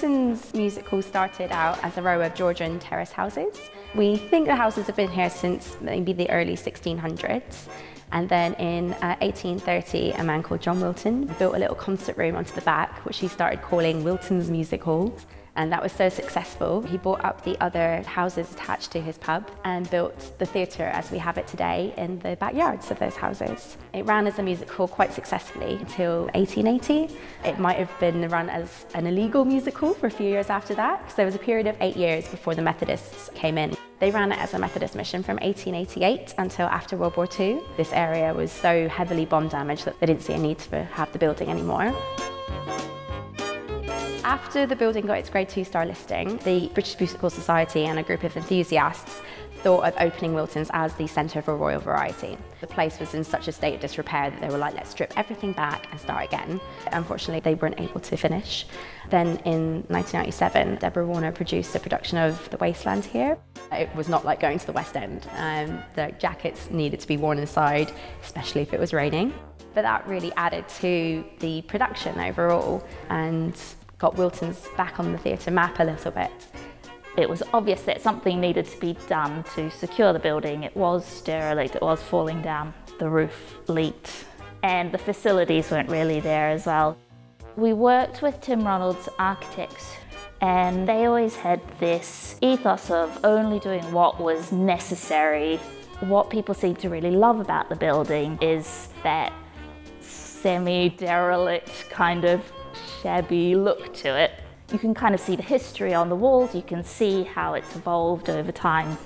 Wilton's music hall started out as a row of Georgian terrace houses. We think the houses have been here since maybe the early 1600s. And then in 1830, a man called John Wilton built a little concert room onto the back, which he started calling Wilton's Music Hall. And that was so successful, he bought up the other houses attached to his pub and built the theatre as we have it today in the backyards of those houses. It ran as a music hall quite successfully until 1880. It might have been run as an illegal music hall for a few years after that, because there was a period of 8 years before the Methodists came in. They ran it as a Methodist mission from 1888 until after World War II. This area was so heavily bomb damaged that they didn't see a need to have the building anymore. After the building got its Grade 2 star listing, the British Musical Society and a group of enthusiasts thought of opening Wilton's as the centre for royal variety. The place was in such a state of disrepair that they were like, let's strip everything back and start again. Unfortunately, they weren't able to finish. Then in 1997, Deborah Warner produced a production of The Wasteland here. It was not like going to the West End. The jackets needed to be worn inside, especially if it was raining. But that really added to the production overall and got Wilton's back on the theatre map a little bit. It was obvious that something needed to be done to secure the building. It was derelict, it was falling down, the roof leaked, and the facilities weren't really there as well. We worked with Tim Ronald's architects, and they always had this ethos of only doing what was necessary. What people seem to really love about the building is that semi-derelict kind of shabby look to it. You can kind of see the history on the walls, you can see how it's evolved over time.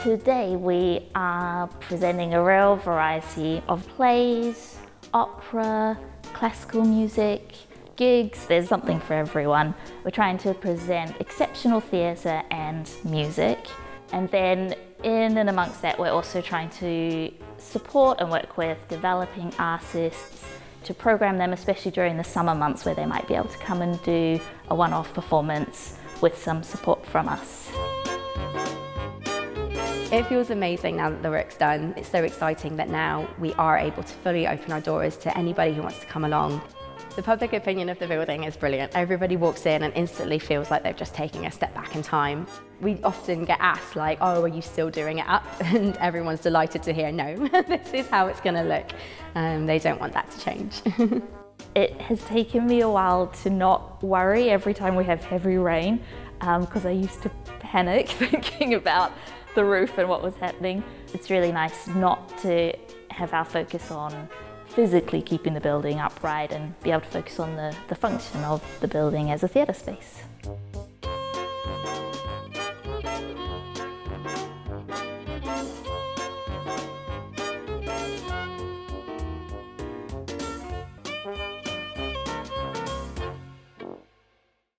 Today we are presenting a real variety of plays, opera, classical music, gigs. There's something for everyone. We're trying to present exceptional theatre and music, and then in and amongst that we're also trying to support and work with developing artists to program them, especially during the summer months where they might be able to come and do a one-off performance with some support from us. It feels amazing now that the work's done. It's so exciting that now we are able to fully open our doors to anybody who wants to come along. The public opinion of the building is brilliant. Everybody walks in and instantly feels like they've just taken a step back in time. We often get asked like, oh, are you still doing it up? And everyone's delighted to hear, no, this is how it's gonna look. They don't want that to change. It has taken me a while to not worry every time we have heavy rain, because I used to panic thinking about the roof and what was happening. It's really nice not to have our focus on physically keeping the building upright and be able to focus on the function of the building as a theatre space.